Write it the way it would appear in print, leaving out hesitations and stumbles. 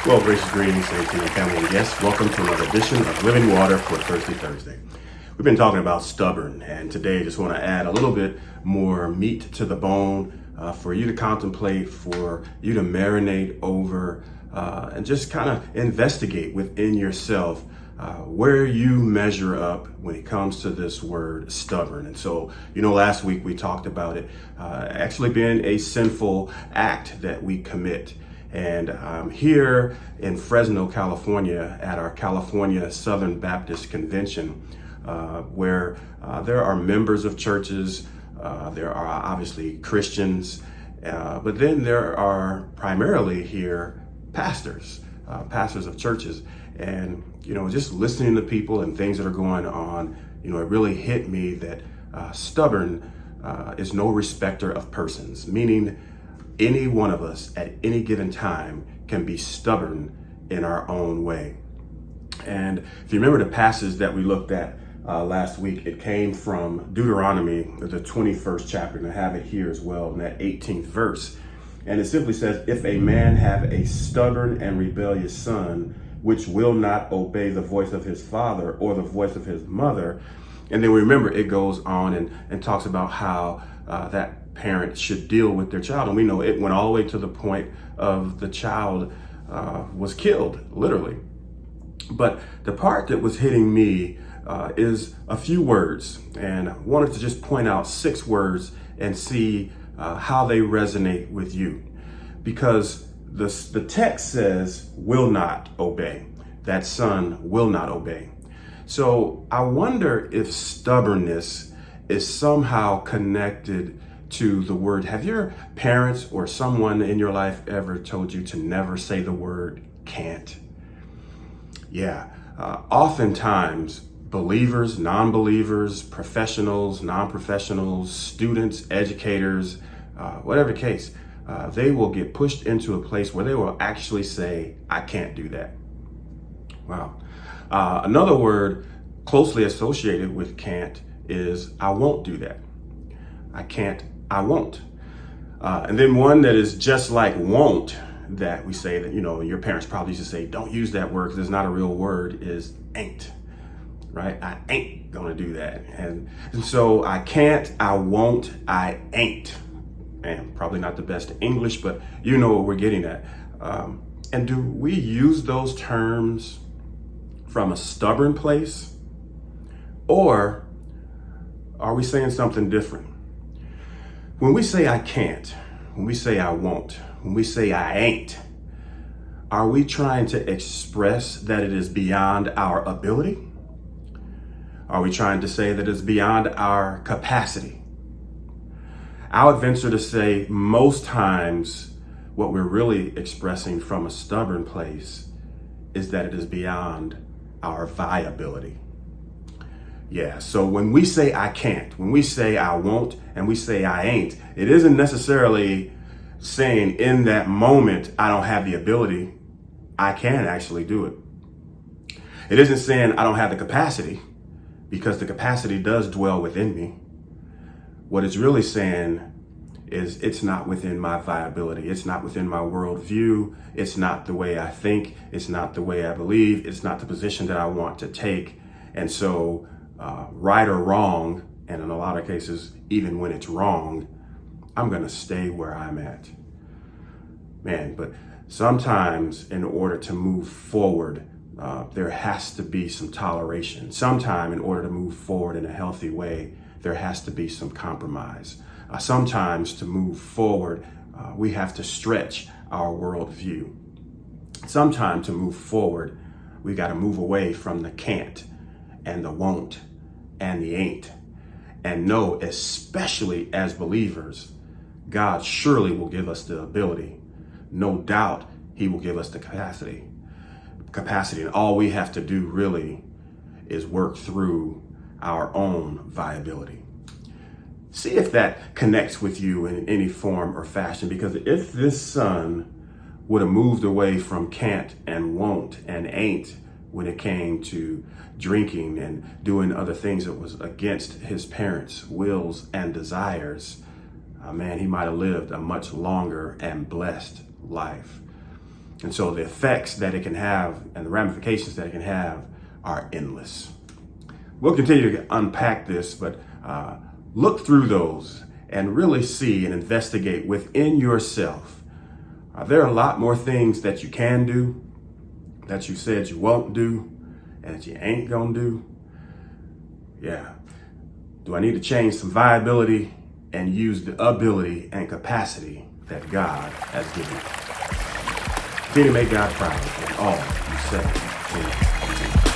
Well, gracious greetings, saints and family and guests. Welcome to another edition of Living Water for Thursday. We've been talking about stubborn, and today I just want to add a little bit more meat to the bone for you to contemplate, for you to marinate over, and just kind of investigate within yourself where you measure up when it comes to this word stubborn. And so, last week we talked about it actually being a sinful act that we commit. And I'm here in Fresno, California at our California Southern Baptist Convention, where there are members of churches, there are obviously Christians, but then there are primarily here pastors of churches. And, just listening to people and things that are going on, it really hit me that stubborn is no respecter of persons, meaning any one of us at any given time can be stubborn in our own way. And if you remember the passage that we looked at last week, it came from Deuteronomy, the 21st chapter, and I have it here as well in that 18th verse. And it simply says, if a man have a stubborn and rebellious son, which will not obey the voice of his father or the voice of his mother. And then we remember it goes on and talks about how that parent should deal with their child. And we know it went all the way to the point of the child was killed, literally. But the part that was hitting me is a few words. And I wanted to just point out 6 words and see how they resonate with you. Because the text says, will not obey. That son will not obey. So I wonder if stubbornness is somehow connected to the word. Have your parents or someone in your life ever told you to never say the word can't? Yeah, oftentimes believers, non-believers, professionals, non-professionals, students, educators, whatever the case, they will get pushed into a place where they will actually say, I can't do that. Wow. Another word closely associated with can't is I won't do that. I can't, I won't. And then one that is just like won't, that we say that, your parents probably used to say, don't use that word because it's not a real word, is ain't, right? I ain't gonna do that. And so I can't, I won't, I ain't. And probably not the best English, but you know what we're getting at. And do we use those terms from a stubborn place? Or are we saying something different? When we say I can't, when we say I won't, when we say I ain't, are we trying to express that it is beyond our ability? Are we trying to say that it's beyond our capacity? I would venture to say most times what we're really expressing from a stubborn place is that it is beyond our viability. Yeah, so when we say I can't, when we say I won't, and we say I ain't, it isn't necessarily saying in that moment I don't have the ability. I can actually do it. It isn't saying I don't have the capacity, because the capacity does dwell within me. What it's really saying is it's not within my viability. It's not within my worldview. It's not the way I think. It's not the way I believe. It's not the position that I want to take. And so right or wrong, and in a lot of cases, even when it's wrong, I'm going to stay where I'm at. Man, but sometimes in order to move forward, there has to be some toleration. Sometime in order to move forward in a healthy way, there has to be some compromise. Sometimes to move forward, we have to stretch our worldview. Sometime to move forward, we got to move away from the can't and the won't and the ain't. And know, especially as believers, God surely will give us the ability. No doubt he will give us the capacity. And all we have to do really is work through our own viability. See if that connects with you in any form or fashion, because if this son would have moved away from can't and won't and ain't when it came to drinking and doing other things that was against his parents' wills and desires, man, he might have lived a much longer and blessed life. And so the effects that it can have and the ramifications that it can have are endless. We'll continue to unpack this, but look through those and really see and investigate within yourself. There are a lot more things that you can do, that you said you won't do, and that you ain't gonna do. Yeah. Do I need to change some viability and use the ability and capacity that God has given me? Continue to make God proud in all you say and do.